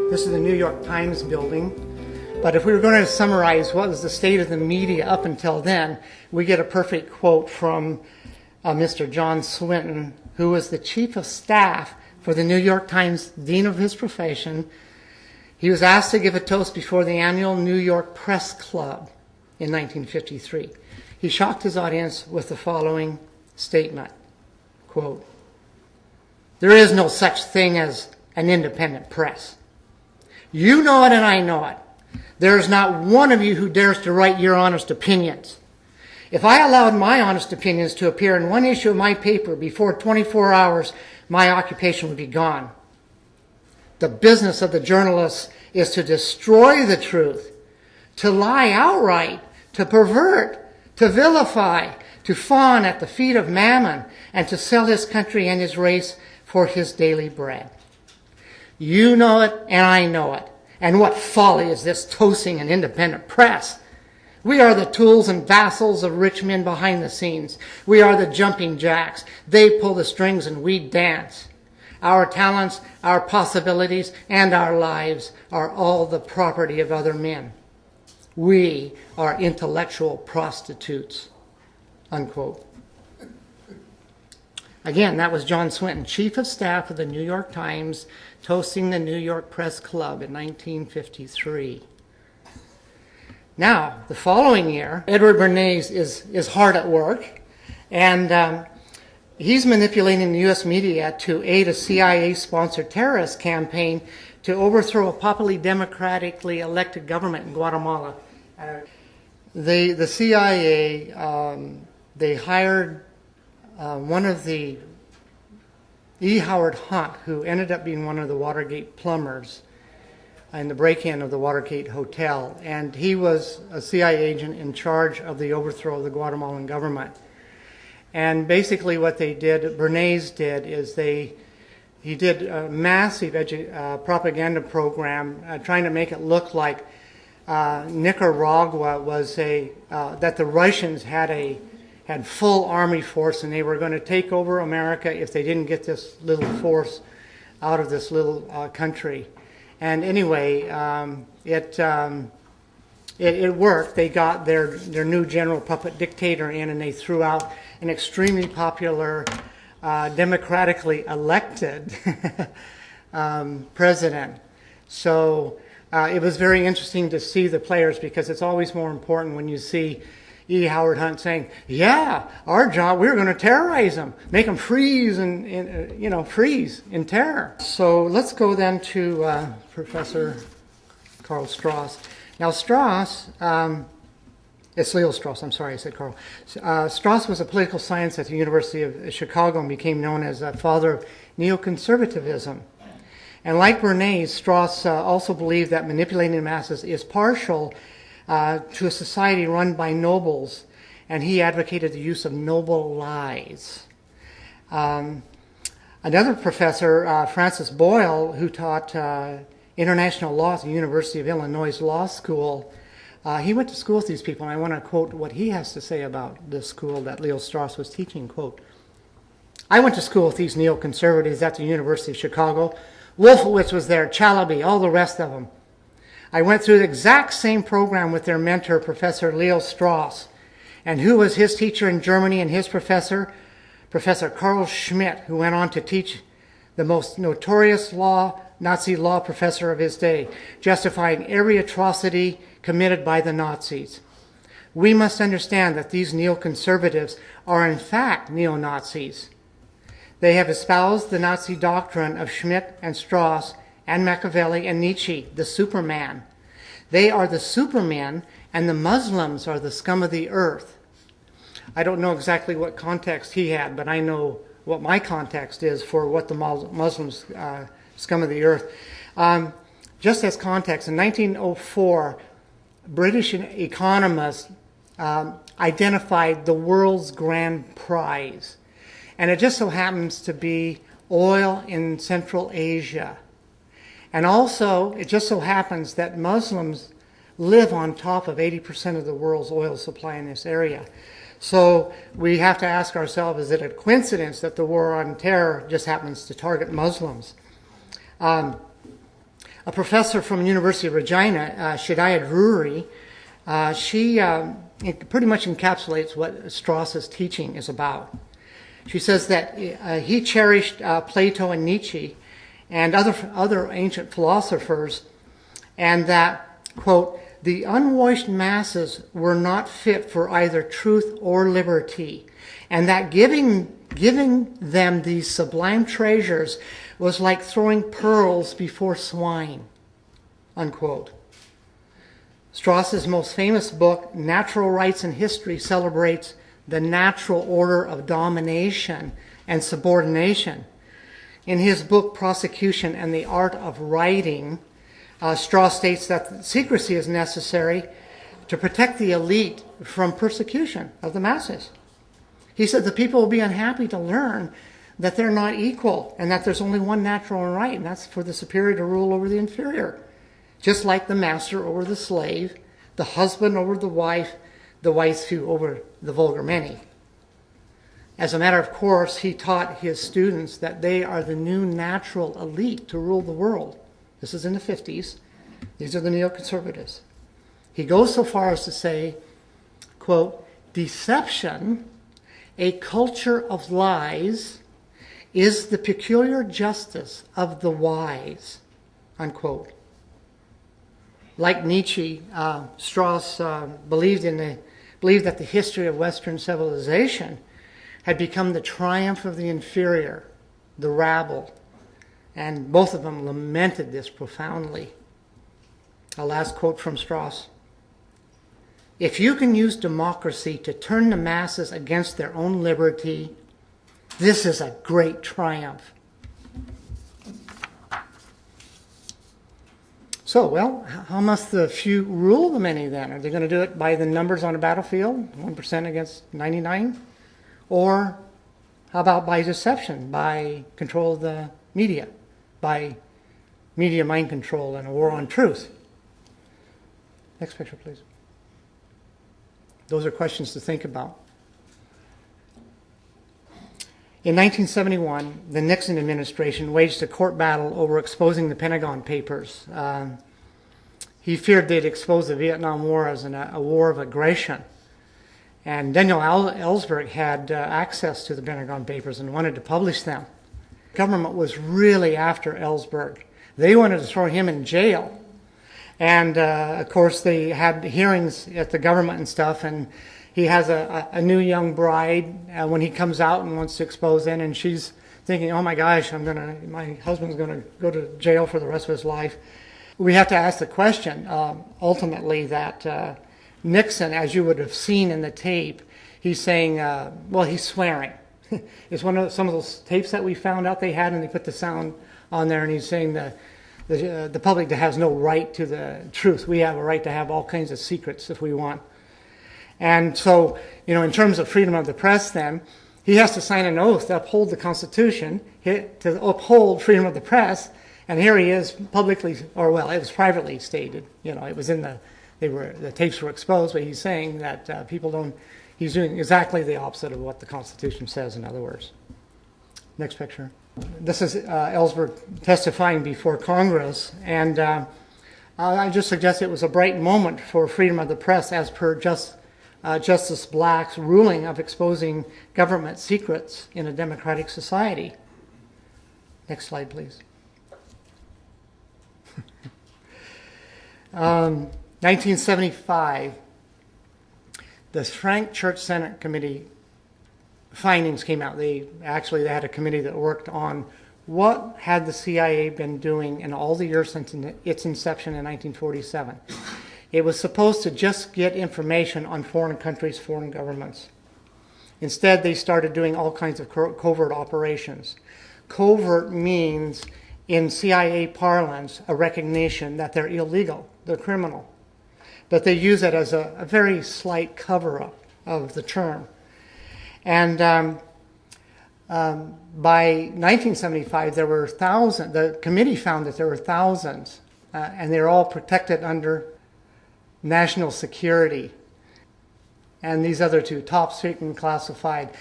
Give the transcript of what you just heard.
This is the New York Times building. But if we were going to summarize what was the state of the media up until then, we get a perfect quote from Mr. John Swinton, who was the chief of staff for the New York Times, dean of his profession. He was asked to give a toast before the annual New York Press Club in 1953. He shocked his audience with the following statement, quote, "There is no such thing as an independent press. You know it and I know it. There is not one of you who dares to write your honest opinions. If I allowed my honest opinions to appear in one issue of my paper before 24 hours, my occupation would be gone. The business of the journalists is to destroy the truth, to lie outright, to pervert, to vilify, to fawn at the feet of Mammon, and to sell his country and his race for his daily bread. You know it, and I know it. And what folly is this toasting an independent press? We are the tools and vassals of rich men behind the scenes. We are the jumping jacks. They pull the strings and we dance. Our talents, our possibilities, and our lives are all the property of other men. We are intellectual prostitutes." Unquote. Again, that was John Swinton, chief of staff of the New York Times, toasting the New York Press Club in 1953. Now, the following year, Edward Bernays is hard at work, and he's manipulating the U.S. media to aid a CIA-sponsored terrorist campaign to overthrow a popularly democratically elected government in Guatemala. The CIA, they hired one of the E. Howard Hunt, who ended up being one of the Watergate plumbers in the break-in of the Watergate Hotel, and he was a CIA agent in charge of the overthrow of the Guatemalan government. And basically what they did, Bernays did, is he did a massive propaganda program trying to make it look like Nicaragua was that the Russians had full army force and they were going to take over America if they didn't get this little force out of this little country. And anyway, it worked. They got their new general puppet dictator in, and they threw out an extremely popular, democratically elected president. So it was very interesting to see the players, because it's always more important when you see E. Howard Hunt saying, "Yeah, our job, we're going to terrorize them, make them freeze and freeze in terror." So let's go then to Professor Karl Strauss. Now Strauss, it's Leo Strauss, I'm sorry I said Karl. Strauss was a political science at the University of Chicago and became known as the father of neoconservatism. And like Bernays, Strauss also believed that manipulating the masses is partial to a society run by nobles, and he advocated the use of noble lies. Another professor, Francis Boyle, who taught international law at the University of Illinois Law School, he went to school with these people, and I want to quote what he has to say about this school that Leo Strauss was teaching, quote, "I went to school with these neoconservatives at the University of Chicago. Wolfowitz was there, Chalabi, all the rest of them. I went through the exact same program with their mentor, Professor Leo Strauss. And who was his teacher in Germany and his professor? Professor Carl Schmitt, who went on to teach the most notorious Nazi law professor of his day, justifying every atrocity committed by the Nazis. We must understand that these neoconservatives are in fact neo-Nazis. They have espoused the Nazi doctrine of Schmitt and Strauss and Machiavelli and Nietzsche, the Superman. They are the Supermen, and the Muslims are the scum of the earth." I don't know exactly what context he had, but I know what my context is for what the Muslims, scum of the earth. Just as context, in 1904, British economists identified the world's grand prize. And it just so happens to be oil in Central Asia. And also, it just so happens that Muslims live on top of 80% of the world's oil supply in this area. So we have to ask ourselves, is it a coincidence that the war on terror just happens to target Muslims? A A professor from University of Regina, Shadiya Drury, she it pretty much encapsulates what Strauss's teaching is about. She says that he cherished Plato and Nietzsche and other ancient philosophers, and that, quote, the unwashed masses were not fit for either truth or liberty, and that giving them these sublime treasures was like throwing pearls before swine, unquote. Strauss's most famous book, Natural Rights and History, celebrates the natural order of domination and subordination. In his book, Prosecution and the Art of Writing, Strauss states that secrecy is necessary to protect the elite from persecution of the masses. He said the people will be unhappy to learn that they're not equal and that there's only one natural right, and that's for the superior to rule over the inferior. Just like the master over the slave, the husband over the wife few over the vulgar many. As a matter of course, he taught his students that they are the new natural elite to rule the world. This is in the 50s. These are the neoconservatives. He goes so far as to say, quote, deception, a culture of lies, is the peculiar justice of the wise, unquote. Like Nietzsche, Strauss believed that the history of Western civilization had become the triumph of the inferior, the rabble, and both of them lamented this profoundly. A last quote from Strauss. If you can use democracy to turn the masses against their own liberty, this is a great triumph. So, well, how must the few rule the many then? Are they going to do it by the numbers on a battlefield, 1% against 99? Or how about by deception, by control of the media, by media mind control and a war on truth? Next picture, please. Those are questions to think about. In 1971, the Nixon administration waged a court battle over exposing the Pentagon Papers. He feared they'd expose the Vietnam War as a war of aggression. And Daniel Ellsberg had access to the Pentagon Papers and wanted to publish them. The government was really after Ellsberg. They wanted to throw him in jail. And, of course, they had hearings at the government and stuff, and he has a new young bride when he comes out and wants to expose in, and she's thinking, oh my gosh, my husband's going to go to jail for the rest of his life. We have to ask the question, ultimately, that Nixon, as you would have seen in the tape, he's saying, well, he's swearing. It's some of those tapes that we found out they had, and they put the sound on there, and he's saying the public has no right to the truth. We have a right to have all kinds of secrets if we want. And so, in terms of freedom of the press then, he has to sign an oath to uphold the Constitution, to uphold freedom of the press, and here he is publicly, or well, it was privately stated, it was in the tapes were exposed, but he's saying that he's doing exactly the opposite of what the Constitution says, in other words. Next picture. This is Ellsberg testifying before Congress, and I just suggest it was a bright moment for freedom of the press as per Justice Black's ruling of exposing government secrets in a democratic society. Next slide, please. 1975, the Frank Church Senate Committee findings came out. They had a committee that worked on what had the CIA been doing in all the years since its inception in 1947. It was supposed to just get information on foreign countries, foreign governments. Instead, they started doing all kinds of covert operations. Covert means, in CIA parlance, a recognition that they're illegal, they're criminal. But they use it as a very slight cover-up of the term. And by 1975, there were thousands. The committee found that there were thousands, and they're all protected under national security. And these other two, top secret and classified.